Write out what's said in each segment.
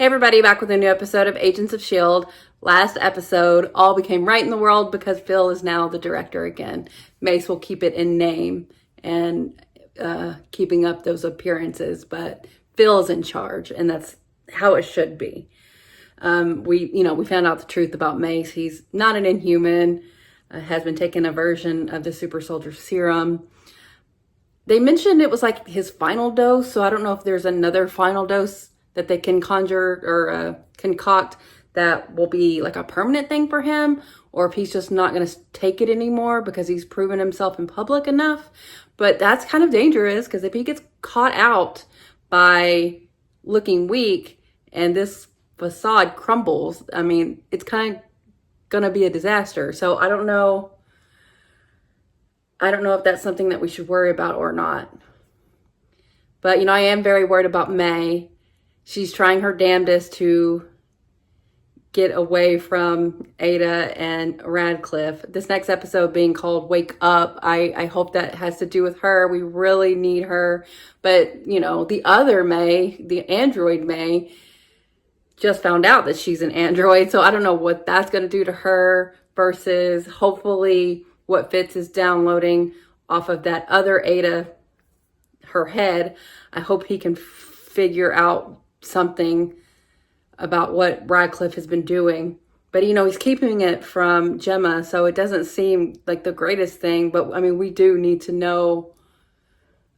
Hey everybody, back with a new episode of Agents of S.H.I.E.L.D. Last episode, all became right in the world because Phil is now the director again. Mace will keep it in name and keeping up those appearances, but Phil is in charge, and that's how it should be. We found out the truth about Mace. He's not an Inhuman, has been taking a version of the super soldier serum. They mentioned it was like his final dose, so I don't know if there's another final dose that they can conjure or concoct that will be like a permanent thing for him, or if he's just not going to take it anymore because he's proven himself in public enough. But that's kind of dangerous, because if he gets caught out by looking weak and this facade crumbles, I mean, it's kind of going to be a disaster. So I don't know if that's something that we should worry about or not. But, I am very worried about May. She's trying her damnedest to get away from Ada and Radcliffe. This next episode being called Wake Up, I hope that has to do with her. We really need her. But, the other May, the android May, just found out that she's an android. So I don't know what that's going to do to her versus hopefully what Fitz is downloading off of that other Ada, her head. I hope he can figure out something about what Radcliffe has been doing. But, he's keeping it from Gemma, so it doesn't seem like the greatest thing. But, we do need to know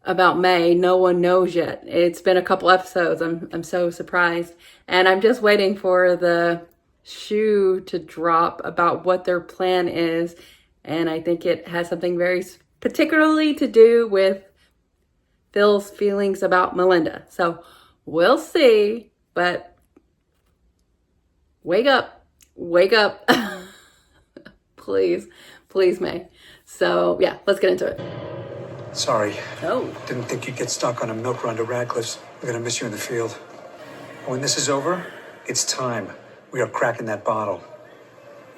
about May. No one knows yet. It's been a couple episodes. I'm so surprised. And I'm just waiting for the shoe to drop about what their plan is. And I think it has something very particularly to do with Phil's feelings about Melinda. So we'll see, but wake up, please, May. So yeah, let's get into it. Sorry. Oh. Didn't think you'd get stuck on a milk run to Radcliffe's. We're gonna miss you in the field. When this is over, it's time. We are cracking that bottle.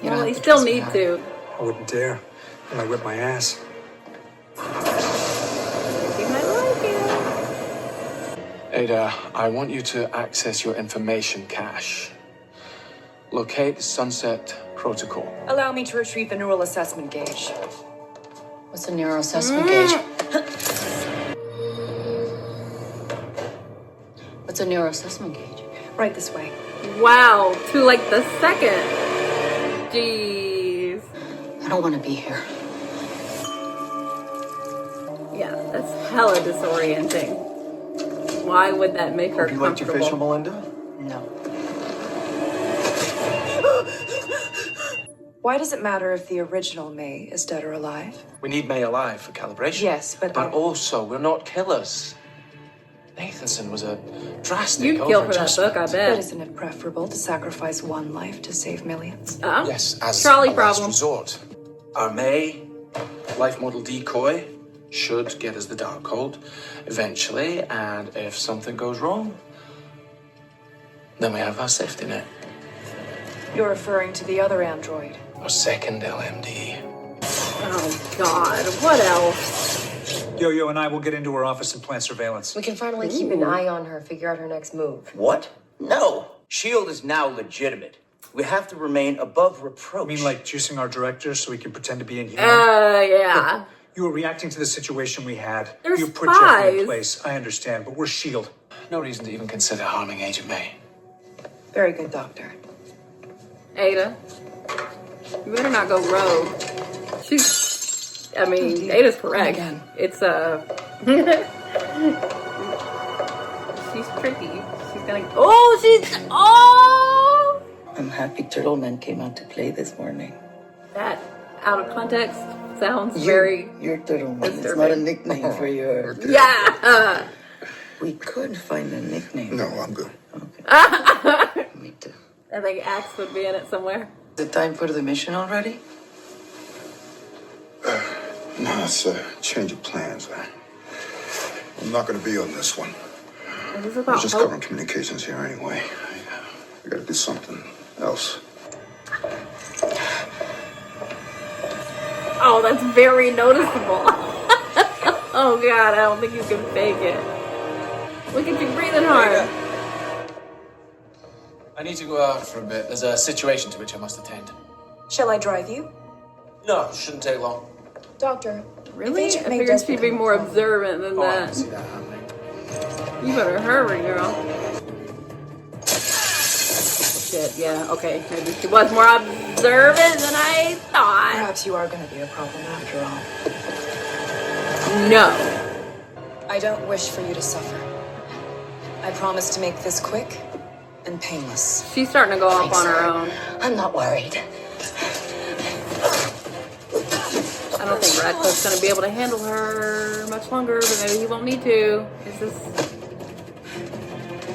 Well, you still need to. I wouldn't dare. I might whip my ass. Ada, I want you to access your information cache. Locate the Sunset Protocol. Allow me to retrieve the neural assessment gauge. What's a neural assessment gauge? What's a neural assessment gauge? Right this way. Wow, to like the second. Jeez. I don't want to be here. Yeah, that's hella disorienting. Why would that make her Hope you liked your facial, Melinda? No. Why does it matter if the original May is dead or alive? We need May alive for calibration. Yes, but also, we're not killers. Nathanson was a drastic You'd kill for that over-adjustment. book, I But bet. isn't it preferable to sacrifice one life to save millions? Yes, as trolley a problem. last resort. Our May life model decoy should get us the Darkhold eventually, and if something goes wrong, then we have our safety net. You're referring to the other android. Our second LMD. Oh God, what else? Yo-Yo and I will get into her office and plant surveillance. We can finally keep an eye on her, figure out her next move. What? No. S.H.I.E.L.D. is now legitimate. We have to remain above reproach. You mean like juicing our director so we can pretend to be Inhuman? Yeah. You were reacting to the situation we had. They're You put Jeffrey in spies. place. I understand, but we're S.H.I.E.L.D. No reason to even consider harming Agent May. Very good, Doctor. Ada, you better not go rogue. Ada's correct. Again. It's she's tricky. She's gonna. Oh, I'm happy Turtleman came out to play this morning. that out of context sounds very. Your Turtleman. It's disturbing. not a nickname for your. Yeah. We could find a nickname. No, I'm good. Okay. Me too. I think Axe would be in it somewhere. Is it time for the mission already? No, it's a change of plans. I'm not going to be on this one. This is We're about just hope. covering communications here anyway. We got to do something else. Oh, that's very noticeable. Oh God, I don't think you can fake it. Look at you breathing hard. I need to go out for a bit. There's a situation to which I must attend. Shall I drive you? No, shouldn't take long. Doctor, Really? Agent I May figured does she'd be become a more problem. observant than Oh, I that. can see that happening. You better hurry, girl. Shit, yeah, okay. Maybe she was more observant than I thought. Perhaps you are going to be a problem after all. No. I don't wish for you to suffer. I promise to make this quick and painless. She's starting to go off Thanks. on her own. I'm not worried. I don't think Radcliffe's going to be able to handle her much longer, but maybe he won't need to. Is this...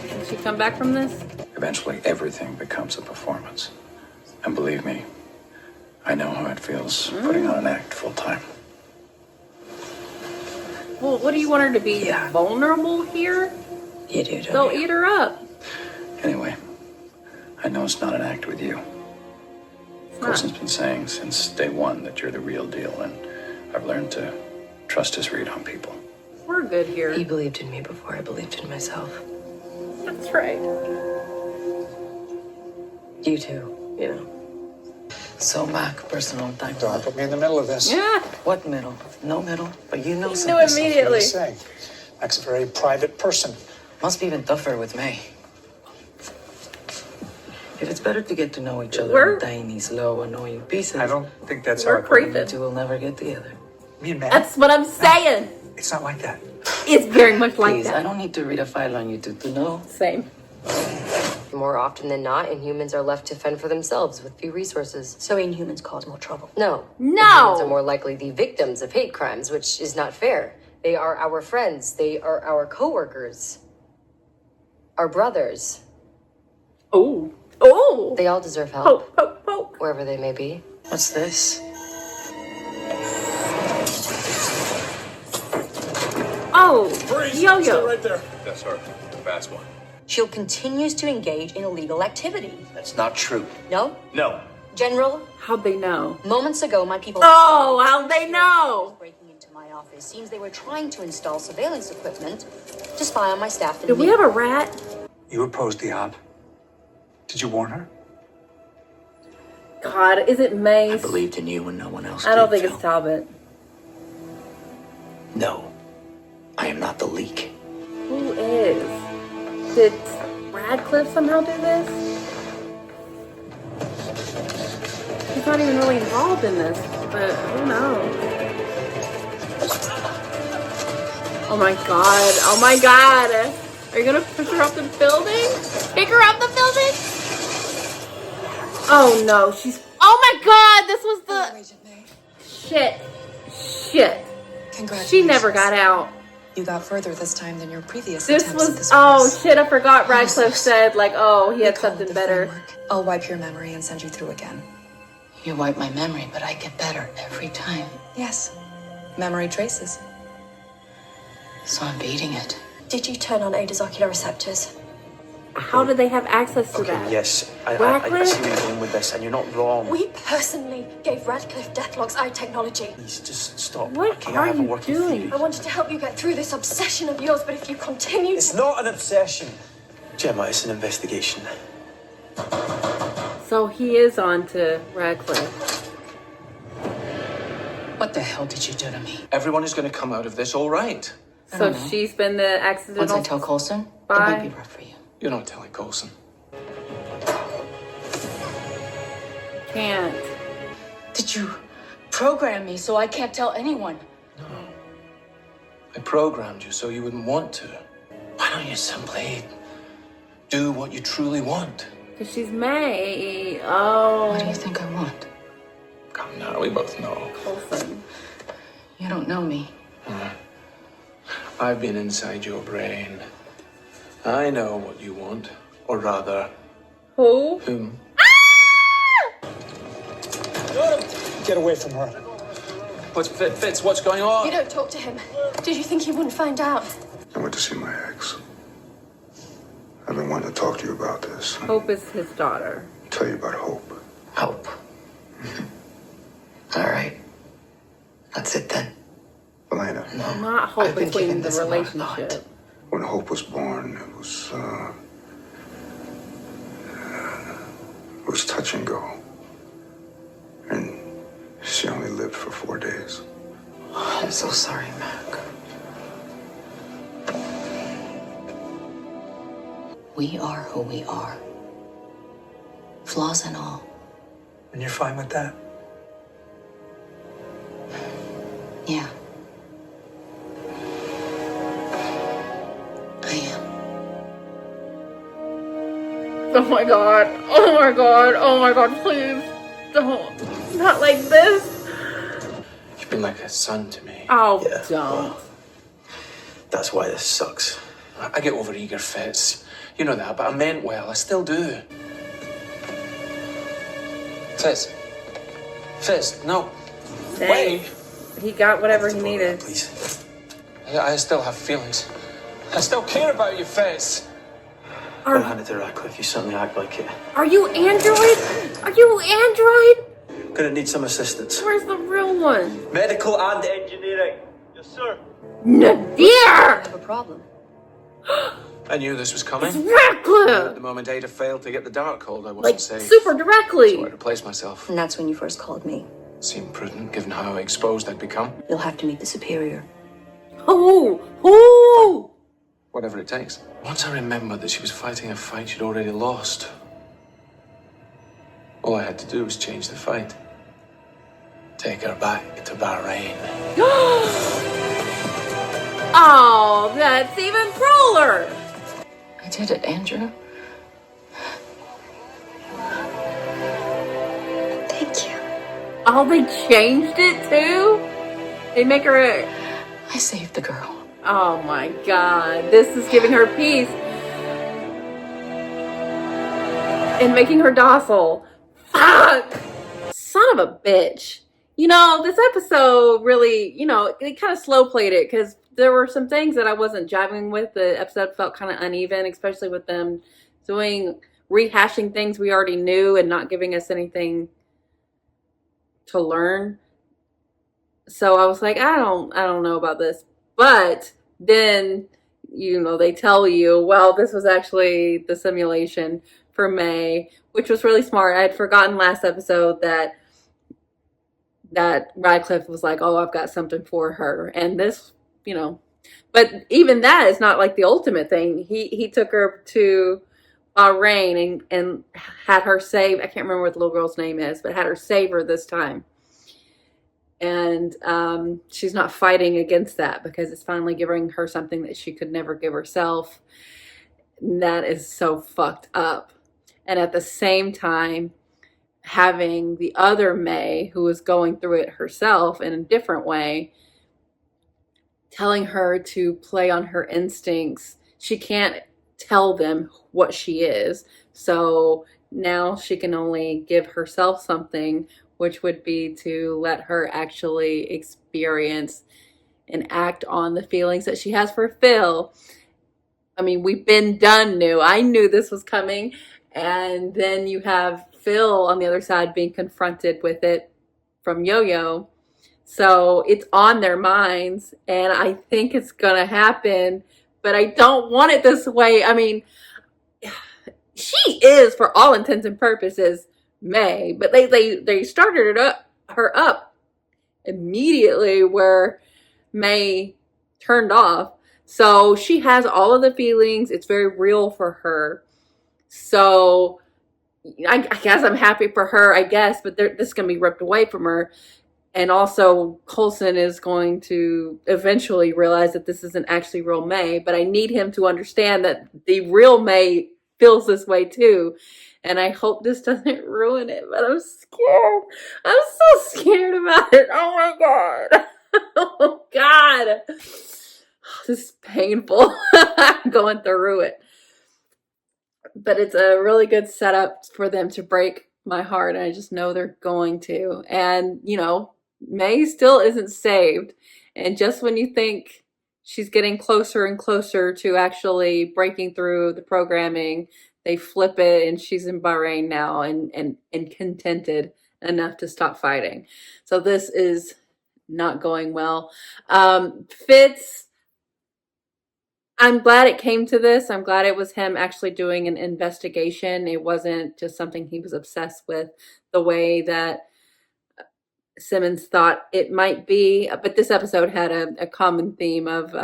Can she come back from this? Eventually, everything becomes a performance. And believe me, I know how it feels putting on an act full time. Well, what do you want her to be? Yeah. Vulnerable here? You do, don't They'll you? eat her up. Anyway, I know it's not an act with you. It's not. Coulson's been saying since day one that you're the real deal, and I've learned to trust his read on people. We're good here. He believed in me before I believed in myself. That's right. You too, you know. So, Mac, personal time. Don't put me in the middle of this. Yeah. What middle? No middle. But you know Knew something. What do immediately. you say? Mac's a very private person. Must be even tougher with May. If it's better to get to know each other We're- in tiny, slow, annoying pieces, I don't think that's We're how it creeping. you two will never get together. Me and Mac. That's what I'm saying. It's not like that. It's very much like Please, I that. don't need to read a file on you two to know. Same. More often than not, Inhumans are left to fend for themselves with few resources. So Inhumans cause more trouble. No. No. Inhumans are more likely the victims of hate crimes, which is not fair. They are our friends. They are our coworkers. Our brothers. Oh. Oh. They all deserve help, Poke, poke, poke. wherever they may be. What's this? Oh. Yo-yo. right there. That's her. The fast one. S.H.I.E.L.D. continues to engage in illegal activity. That's not true. No? No. General, How'd they know? moments ago, my people... Oh, how'd they know? ...breaking into my office. Seems they were trying to install surveillance equipment to spy on my staff and Do we me. have a rat? You opposed the op. Did you warn her? God, is it I Mace? believed in you when no one else I don't did, think it's Phil. Talbot. No. I am not the leak. Who is? Did Radcliffe somehow do this? He's not even really involved in this, but who knows? Oh my god. Oh my god. Are you gonna push her off the building? Kick her off the building? Oh no, she's... Oh my god, this was the... Agent May, Shit. congratulations. She never got out. You got further this time than your previous This attempts at was... this Oh course. shit, I forgot Radcliffe Useless. said, like, oh, he We had call it something the better. framework. I'll wipe your memory and send you through again. You wipe my memory, but I get better every time. Yes. Memory traces. So I'm beating it. Did you turn on Ada's ocular receptors? How did they have access to that? Yes. I Radcliffe? see where you're going with this, and you're not wrong. We personally gave Radcliffe Deathlock's eye technology. Please, just stop. What okay, are I have a you working doing? theory. I wanted to help you get through this obsession of yours, but if you continue... It's not an obsession. Gemma, it's an investigation. So he is on to Radcliffe. What the hell did you do to me? Everyone is going to come out of this all right. So she's been the Once I accidental tell Coulson, it spy. might be rough for you. You're not telling Coulson. Can't. Did you program me so I can't tell anyone? I programmed you so you wouldn't want to. Why don't you simply do what you truly want? Because she's May. Oh. What do you think I want? Come now, we both know. Coulson. You don't know me. I've been inside your brain. I know what you want. Or rather, Who? whom. Get away from her. What's Fitz? What's going on? You don't talk to him. Did you think he wouldn't find out? I went to see my ex. I've been wanting to talk to you about this. Hope is his daughter. Tell you about Hope. Hope. All right. That's it then. Elena, Not hope I've been between giving the this a lot of relationship. when Hope was born, it was was touch and go. And she only lived for 4 days. I'm so sorry, Mac. We are who we are. Flaws and all. And you're fine with that? Yeah. I am. Oh my god. Oh my god. Oh my god. Please don't. Not like this. You've been like a son to me. Oh, Yeah, don't. well, that's why this sucks. I get over eager fits. You know that, but I meant well. I still do. Fizz. Fizz, no. Dang. Wait. He got whatever he Blow it needed. up, please. I still have feelings. I still care about you, Fizz. Don't hand it to Radcliffe. You certainly act like it. Are you Android? Are you Android? Gonna need some assistance. Where's the real one? Medical and engineering. Yes, sir. Nadir! I have a problem. I knew this was coming. It's At Radcliffe! the moment Ada failed to get the dark hold, I wasn't Like, safe. super directly. So I replaced myself. And that's when you first called me. Seemed prudent, given how exposed I'd become. You'll have to meet the superior. Oh! Whatever it takes. Once I remembered that she was fighting a fight she'd already lost, all I had to do was change the fight. Take her back to Bahrain. Oh, that's even crueler. I did it, Andrew. Thank you. Oh, they changed it too? They make her I saved the girl. Oh my god. This is giving her peace. And making her docile. Fuck! Son of a bitch. You know, this episode really, you know, it kind of slow played it because there were some things that I wasn't jiving with. The episode felt kind of uneven, especially with them rehashing things we already knew and not giving us anything to learn. So I was like, I don't know about this. But then, you know, they tell you, well, this was actually the simulation for May, which was really smart. I had forgotten last episode that Radcliffe was like, oh, I've got something for her. And this, you know, but even that is not like the ultimate thing. He took her to Bahrain and had her save, I can't remember what the little girl's name is, but had her save her this time. And she's not fighting against that because it's finally giving her something that she could never give herself. And that is so fucked up. And at the same time, having the other May, who is going through it herself in a different way, telling her to play on her instincts. She can't tell them what she is. So now she can only give herself something, which would be to let her actually experience and act on the feelings that she has for Phil. I mean, we've been done new. I knew this was coming. And then you have Phil on the other side being confronted with it from Yo-Yo. So it's on their minds, and I think it's gonna happen, but I don't want it this way. I mean, she is, for all intents and purposes, May, but they started her up immediately where May turned off. So she has all of the feelings. It's very real for her. So I guess I'm happy for her, I guess, but this is going to be ripped away from her. And also, Coulson is going to eventually realize that this isn't actually real May, but I need him to understand that the real May feels this way too. And I hope this doesn't ruin it, but I'm scared. I'm so scared about it. Oh my God. Oh God. This is painful. I'm going through it. But it's a really good setup for them to break my heart. And I just know they're going to. And, you know, May still isn't saved. And just when you think she's getting closer and closer to actually breaking through the programming, they flip it and she's in Bahrain now and contented enough to stop fighting. So this is not going well. Fitz, I'm glad it came to this. I'm glad it was him actually doing an investigation. It wasn't just something he was obsessed with the way that Simmons thought it might be. But this episode had a common theme of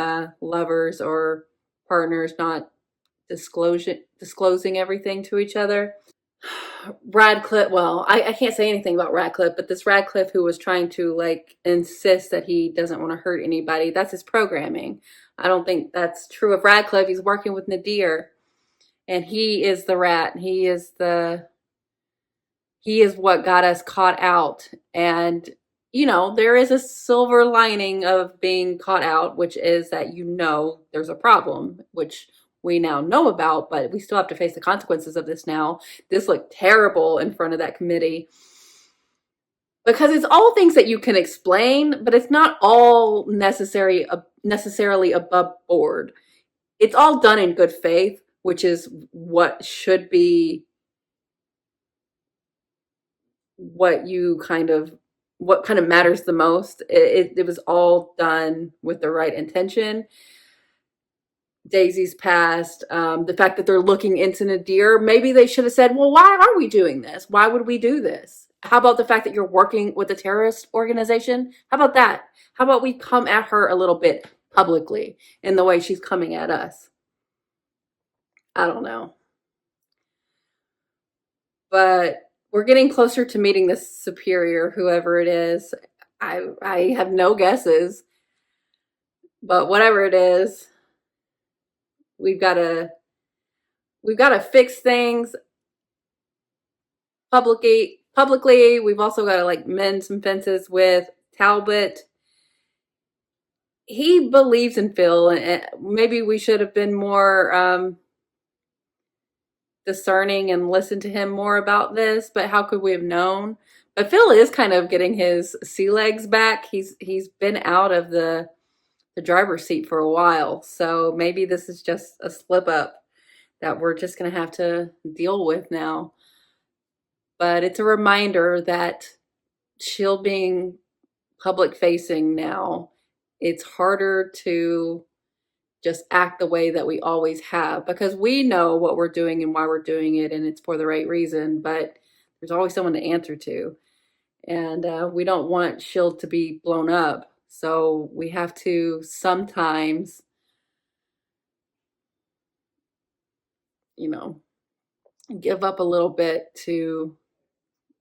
lovers or partners not disclosing everything to each other. Radcliffe, well, I can't say anything about Radcliffe, but this Radcliffe who was trying to like insist that he doesn't want to hurt anybody, that's his programming. I don't think that's true of Radcliffe. He's working with Nadir, and he is the rat. He is what got us caught out. And there is a silver lining of being caught out, which is that there's a problem, which we now know about, but we still have to face the consequences of this now. This looked terrible in front of that committee because it's all things that you can explain, but it's not all necessarily above board. It's all done in good faith, which is what should be what kind of matters the most. It was all done with the right intention. Daisy's past, the fact that they're looking into Nadir, maybe they should have said, well, why are we doing this? Why would we do this? How about the fact that you're working with a terrorist organization? How about that? How about we come at her a little bit publicly in the way she's coming at us? I don't know. But we're getting closer to meeting this superior, whoever it is. I have no guesses. But whatever it is, we've got to fix things publicly. We've also got to like mend some fences with Talbot. He believes in Phil, and maybe we should have been more discerning and listened to him more about this, but how could we have known? But Phil is kind of getting his sea legs back. He's been out of the driver's seat for a while, so maybe this is just a slip up that we're just going to have to deal with now. But it's a reminder that S.H.I.E.L.D. being public facing now, it's harder to just act the way that we always have, because we know what we're doing and why we're doing it, and it's for the right reason, but there's always someone to answer to. And we don't want S.H.I.E.L.D. to be blown up. So we have to sometimes, give up a little bit to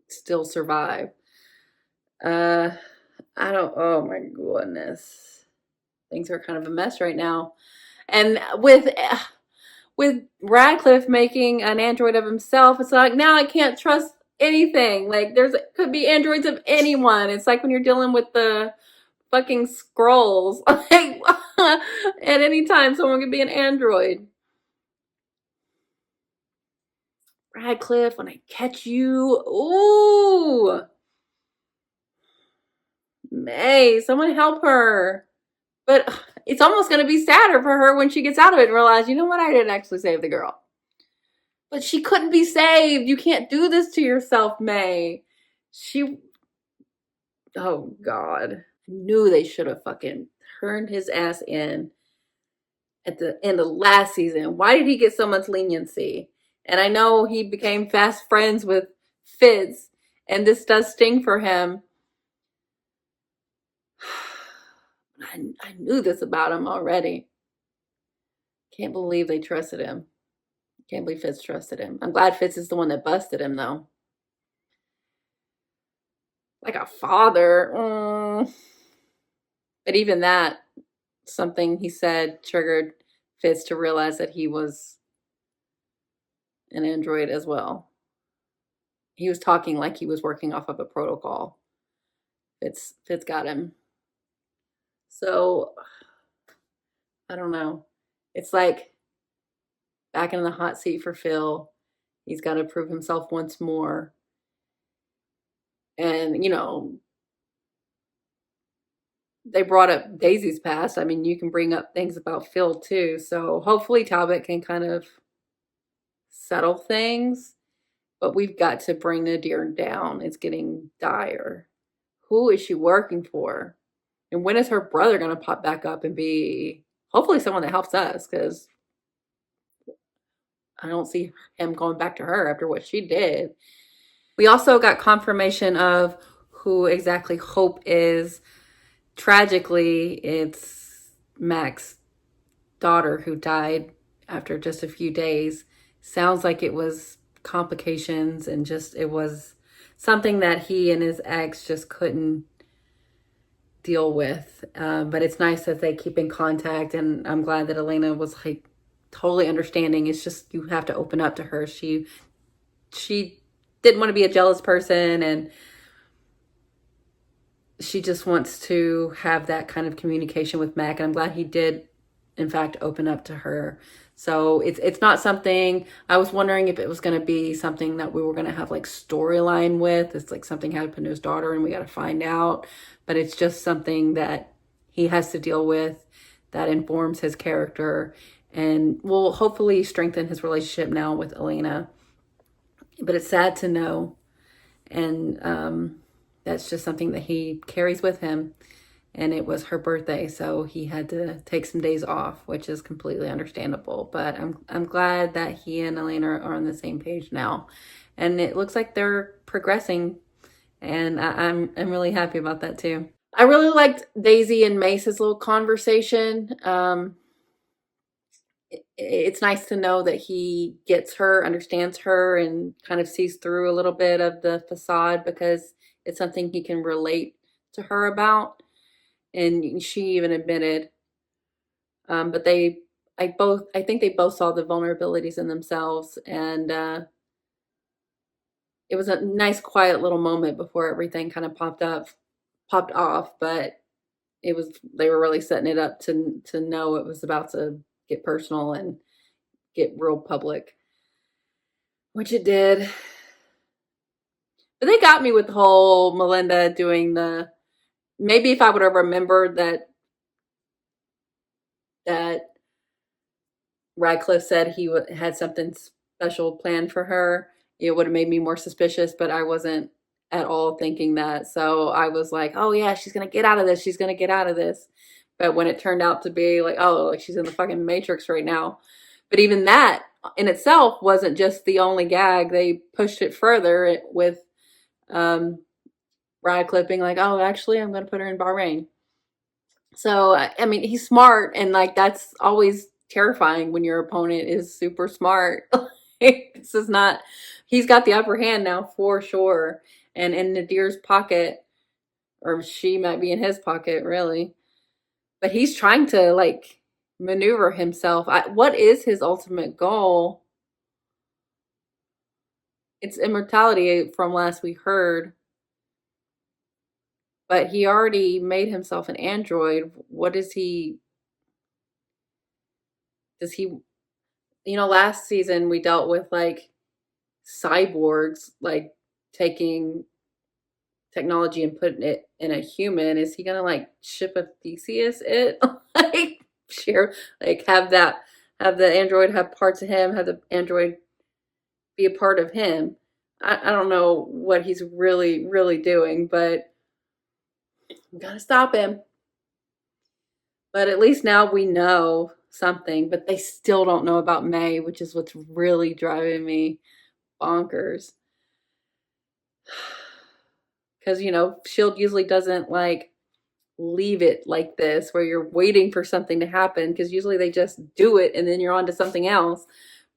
still survive. Oh my goodness. Things are kind of a mess right now. And with Radcliffe making an android of himself, it's like, now I can't trust anything. Like, could be androids of anyone. It's like when you're dealing with the fucking scrolls. Like, at any time, someone could be an android. Radcliffe, when I catch you, ooh. May, someone help her. But it's almost going to be sadder for her when she gets out of it and realize, you know what, I didn't actually save the girl. But she couldn't be saved. You can't do this to yourself, May. Oh God. I knew they should have fucking turned his ass in at the end of last season. Why did he get so much leniency? And I know he became fast friends with Fitz, and this does sting for him. I knew this about him already. Can't believe they trusted him. Can't believe Fitz trusted him. I'm glad Fitz is the one that busted him, though. Like a father. But even that, something he said triggered Fitz to realize that he was an android as well. He was talking like he was working off of a protocol. Fitz got him. So, I don't know. It's like back in the hot seat for Phil. He's got to prove himself once more. And, they brought up Daisy's past. I mean, you can bring up things about Phil too. So hopefully Talbot can kind of settle things. But we've got to bring Nadir down. It's getting dire. Who is she working for? And when is her brother going to pop back up and be hopefully someone that helps us, because I don't see him going back to her after what she did. We also got confirmation of who exactly Hope is. Tragically, it's Mac's daughter who died after just a few days. Sounds like it was complications, and just it was something that he and his ex just couldn't deal with. But it's nice that they keep in contact, and I'm glad that Elena was like totally understanding. It's just you have to open up to her. She didn't want to be a jealous person, and she just wants to have that kind of communication with Mac, and I'm glad he did in fact open up to her. So it's not something, I was wondering if it was going to be something that we were going to have like storyline with. It's like something happened to his daughter and we got to find out, but it's just something that he has to deal with that informs his character and will hopefully strengthen his relationship now with Elena. But it's sad to know, and that's just something that he carries with him. And it was her birthday, so he had to take some days off, which is completely understandable. But I'm glad that he and Elena are on the same page now, and it looks like they're progressing, and I'm really happy about that too. I really liked Daisy and Mace's little conversation. It's nice to know that he gets her, understands her, and kind of sees through a little bit of the facade, because it's something he can relate to her about. And she even admitted, but I think they both saw the vulnerabilities in themselves, and it was a nice, quiet little moment before everything kind of popped off. But they were really setting it up to know it was about to get personal and get real public, which it did. But they got me with the whole Melinda doing maybe if I would have remembered that Radcliffe said he had something special planned for her, it would have made me more suspicious, but I wasn't at all thinking that. So I was like, oh yeah, she's going to get out of this. She's going to get out of this. But when it turned out to be like, oh, like she's in the fucking Matrix right now. But even that in itself wasn't just the only gag. They pushed it further with Radcliffe being like, oh, actually, I'm going to put her in Bahrain. So, I mean, he's smart, and like that's always terrifying when your opponent is super smart. This is not, he's got the upper hand now for sure. And in Nadir's pocket, or she might be in his pocket, really. But he's trying to like maneuver himself. What is his ultimate goal? It's immortality from last we heard. But he already made himself an android. What is he? Does he, last season we dealt with like cyborgs, like taking technology and putting it in a human. Is he gonna like ship a Theseus it? Like share, like have the android have parts of him, have the android be a part of him? I don't know what he's really, really doing, but we gotta stop him. But at least now we know something, but they still don't know about May, which is what's really driving me bonkers. Because, S.H.I.E.L.D. usually doesn't like leave it like this where you're waiting for something to happen, because usually they just do it and then you're on to something else.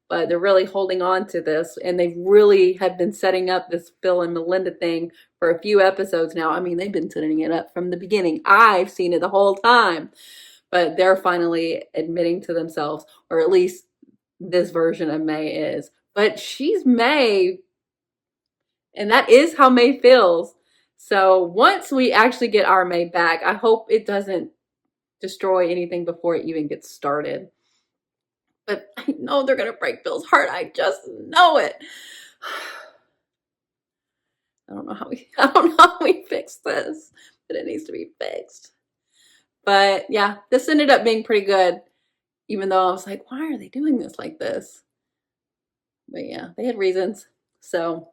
But they're really holding on to this, and they really have been setting up this Phil and Melinda thing for a few episodes now. I mean, they've been setting it up from the beginning. I've seen it the whole time. But they're finally admitting to themselves, or at least this version of May is. But she's May, and that is how May feels. So once we actually get our May back, I hope it doesn't destroy anything before it even gets started. But I know they're going to break Bill's heart. I just know it. I don't know how we fix this, but it needs to be fixed. But yeah, this ended up being pretty good, even though I was like, why are they doing this like this? But yeah, they had reasons. So,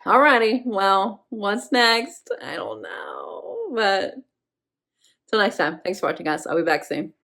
alrighty. Well, what's next? I don't know. But till next time, thanks for watching, guys. I'll be back soon.